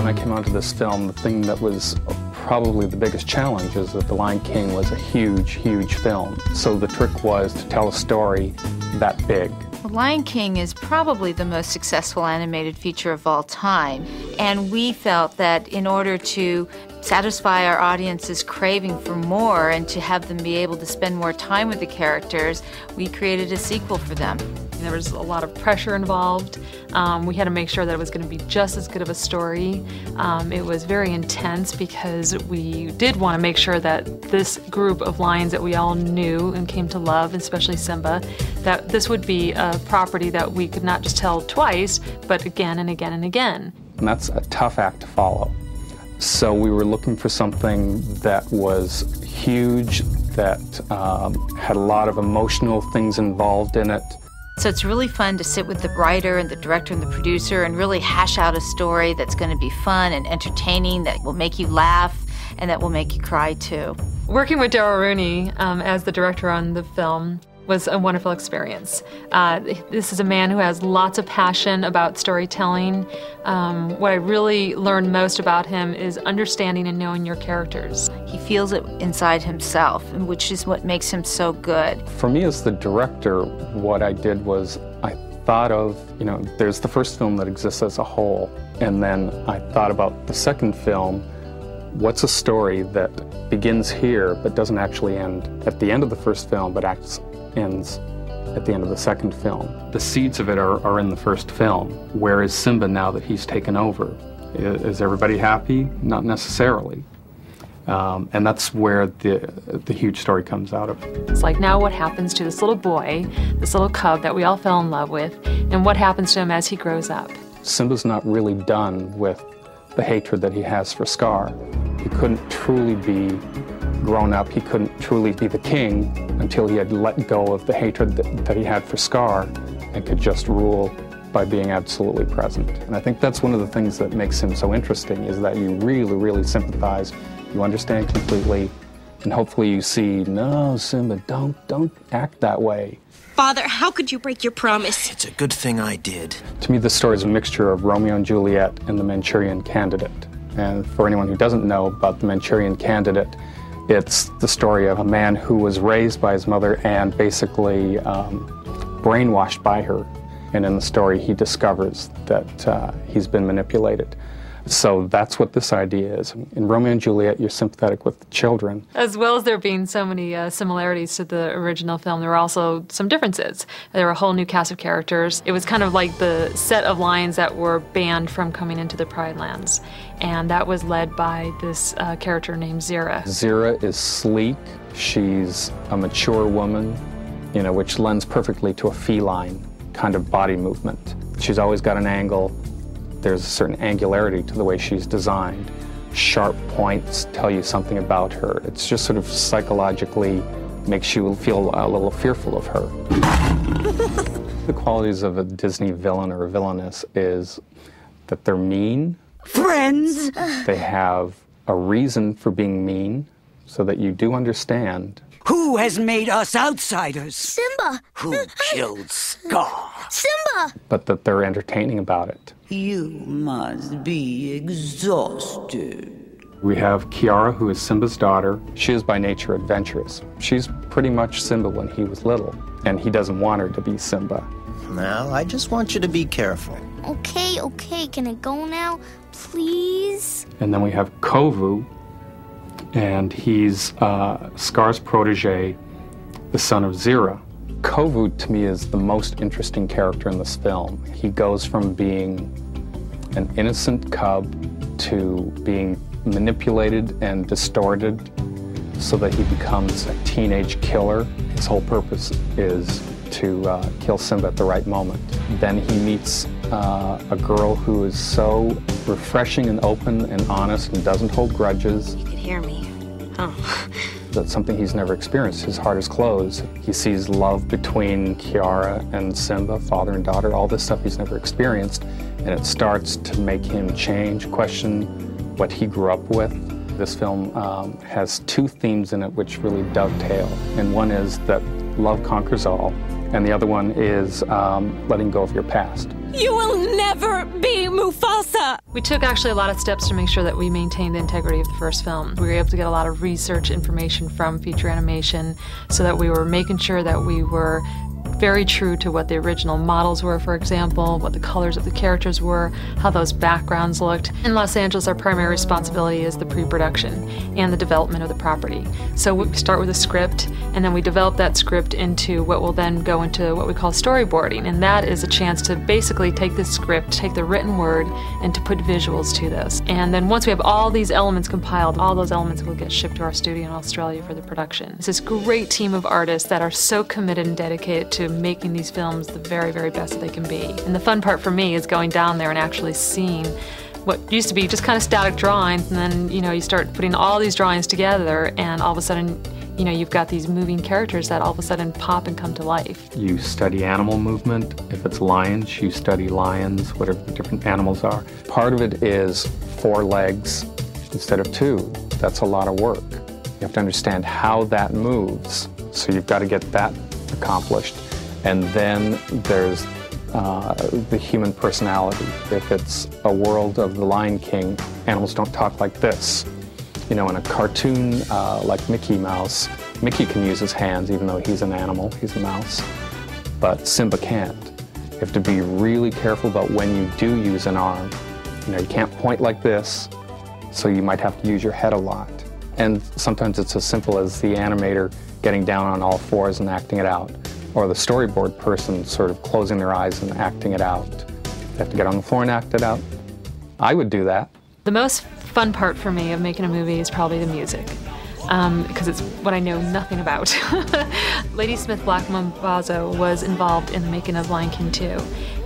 I came onto this film, the thing that was probably the biggest challenge is that The Lion King was a huge, huge film. So the trick was to tell a story that big. The Lion King is probably the most successful animated feature of all time, and we felt that in order to satisfy our audience's craving for more and to have them be able to spend more time with the characters, we created a sequel for them. There was a lot of pressure involved. We had to make sure that it was going to be just as good of a story. It was very intense because we did want to make sure that this group of lions that we all knew and came to love, especially Simba, that this would be a property that we could not just tell twice, but again and again and again. And that's a tough act to follow. So we were looking for something that was huge, that had a lot of emotional things involved in it. So it's really fun to sit with the writer and the director and the producer and really hash out a story that's going to be fun and entertaining, that will make you laugh and that will make you cry too. Working with Daryl Rooney as the director on the film was a wonderful experience. This is a man who has lots of passion about storytelling. What I really learned most about him is understanding and knowing your characters. He feels it inside himself, which is what makes him so good. For me as the director, what I did was I thought of, there's the first film that exists as a whole, and then I thought about the second film. What's a story that begins here but doesn't actually end at the end of the first film but ends at the end of the second film? The seeds of it are in the first film. Where is Simba now that he's taken over? Is everybody happy? Not necessarily. And that's where the huge story comes out of. It's like, now what happens to this little boy, this little cub that we all fell in love with, and what happens to him as he grows up? Simba's not really done with the hatred that he has for Scar. He couldn't truly be grown up, he couldn't truly be the king until he had let go of the hatred that he had for Scar and could just rule by being absolutely present. And I think that's one of the things that makes him so interesting, is that you really, really sympathize, you understand completely, and hopefully you see, no, Simba, don't act that way. Father, how could you break your promise? It's a good thing I did. To me, this story is a mixture of Romeo and Juliet and The Manchurian Candidate. And for anyone who doesn't know about The Manchurian Candidate, it's the story of a man who was raised by his mother and basically brainwashed by her. And in the story, he discovers that he's been manipulated. So that's what this idea is. In Romeo and Juliet, you're sympathetic with the children. As well as there being so many similarities to the original film, there were also some differences. There were a whole new cast of characters. It was kind of like the set of lions that were banned from coming into the Pride Lands. And that was led by this character named Zira. Zira is sleek. She's a mature woman, which lends perfectly to a feline kind of body movement. She's always got an angle. There's a certain angularity to the way she's designed. Sharp points tell you something about her. It's just sort of psychologically makes you feel a little fearful of her. The qualities of a Disney villain or a villainess is that they're mean. Friends! They have a reason for being mean so that you do understand. Who has made us outsiders? Simba! Who killed Scar? Simba! But that they're entertaining about it. You must be exhausted. We have Kiara, who is Simba's daughter. She is by nature adventurous. She's pretty much Simba when he was little, and he doesn't want her to be Simba. Now, I just want you to be careful. Okay, can I go now, please? And then we have Kovu, and he's Scar's protege, the son of Zira. Kovu, to me, is the most interesting character in this film. He goes from being an innocent cub to being manipulated and distorted so that he becomes a teenage killer. His whole purpose is to kill Simba at the right moment. Then he meets a girl who is so refreshing and open and honest and doesn't hold grudges. You can hear me. Oh. That's something he's never experienced. His heart is closed. He sees love between Kiara and Simba, father and daughter, all this stuff he's never experienced, and it starts to make him change, question what he grew up with. This film has two themes in it which really dovetail, and one is that love conquers all, and the other one is letting go of your past. You will never be Mufasa! We took actually a lot of steps to make sure that we maintained the integrity of the first film. We were able to get a lot of research information from feature animation so that we were making sure that we were very true to what the original models were, for example, what the colors of the characters were, how those backgrounds looked. In Los Angeles, our primary responsibility is the pre-production and the development of the property. So we start with a script, and then we develop that script into what will then go into what we call storyboarding, and that is a chance to basically take this script, take the written word, and to put visuals to this. And then once we have all these elements compiled, all those elements will get shipped to our studio in Australia for the production. It's this great team of artists that are so committed and dedicated to making these films the very, very best that they can be. And the fun part for me is going down there and actually seeing what used to be just kind of static drawings, and then, you know, you start putting all these drawings together, and all of a sudden, you know, you've got these moving characters that all of a sudden pop and come to life. You study animal movement. If it's lions, you study lions, whatever the different animals are. Part of it is 4 legs instead of 2. That's a lot of work. You have to understand how that moves, so you've got to get that accomplished. And then there's the human personality. If it's a world of the Lion King, animals don't talk like this. You know, in a cartoon like Mickey Mouse, Mickey can use his hands even though he's an animal, he's a mouse, but Simba can't. You have to be really careful about when you do use an arm. You know, you can't point like this, so you might have to use your head a lot. And sometimes it's as simple as the animator getting down on all 4s and acting it out, or the storyboard person sort of closing their eyes and acting it out. They have to get on the floor and act it out. I would do that. The most fun part for me of making a movie is probably the music, because it's what I know nothing about. Lady Smith Black Mambazo was involved in the making of Lion King 2,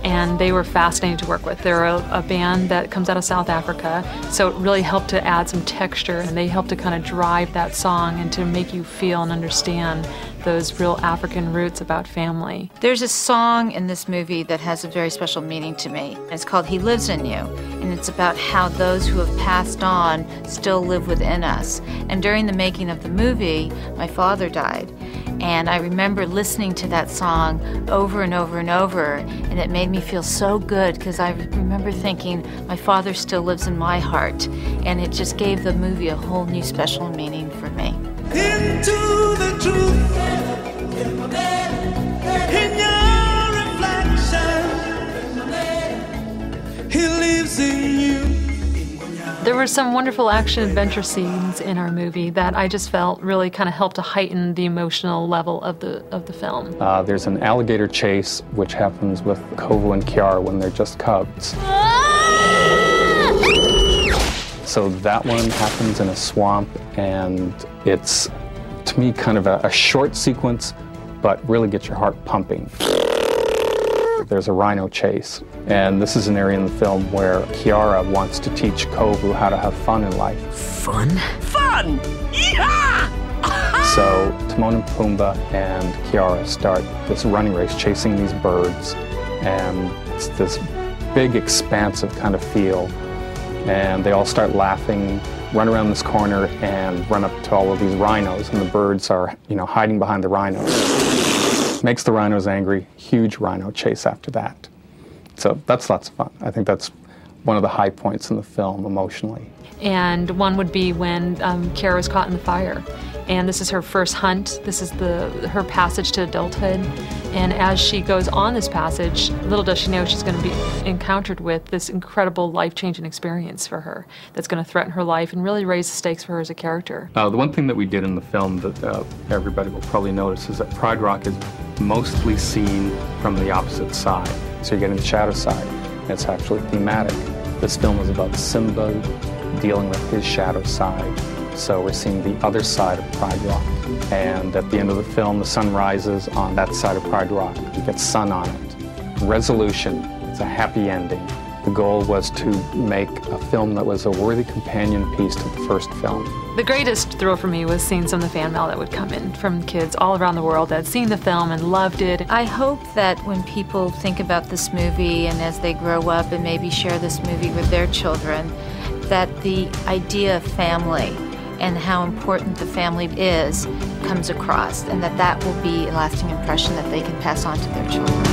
and they were fascinating to work with. They're a band that comes out of South Africa, so it really helped to add some texture, and they helped to kind of drive that song and to make you feel and understand those real African roots about family. There's a song in this movie that has a very special meaning to me. It's called He Lives in You, and it's about how those who have passed on still live within us. And during the making of the movie, my father died, and I remember listening to that song over and over and over, and it made me feel so good because I remember thinking, my father still lives in my heart, and it just gave the movie a whole new special meaning for me. Into the truth, in your reflection, he lives in you. There were some wonderful action-adventure scenes in our movie that I just felt really kind of helped to heighten the emotional level of the film. There's an alligator chase which happens with Kovu and Kiara when they're just cubs. So that one happens in a swamp, and it's, to me, kind of a short sequence, but really gets your heart pumping. There's a rhino chase, and this is an area in the film where Kiara wants to teach Kovu how to have fun in life. Fun? Fun! Yeehaw! So Timon and Pumbaa and Kiara start this running race chasing these birds, and it's this big, expansive kind of feel. And they all start laughing, run around this corner, and run up to all of these rhinos, and the birds are, you know, hiding behind the rhinos. Makes the rhinos angry, huge rhino chase after that. So that's lots of fun. I think that's one of the high points in the film emotionally. And one would be when Kiara was caught in the fire. And this is her first hunt. This is her passage to adulthood. And as she goes on this passage, little does she know she's going to be encountered with this incredible life-changing experience for her that's going to threaten her life and really raise the stakes for her as a character. The one thing that we did in the film that everybody will probably notice is that Pride Rock is mostly seen from the opposite side. So you're getting the shadow side. It's actually thematic. This film is about Simba dealing with his shadow side. So we're seeing the other side of Pride Rock. And at the end of the film, the sun rises on that side of Pride Rock. You get sun on it. Resolution, it's a happy ending. The goal was to make a film that was a worthy companion piece to the first film. The greatest thrill for me was seeing some of the fan mail that would come in from kids all around the world that had seen the film and loved it. I hope that when people think about this movie and as they grow up and maybe share this movie with their children, that the idea of family and how important the family is comes across, and that will be a lasting impression that they can pass on to their children.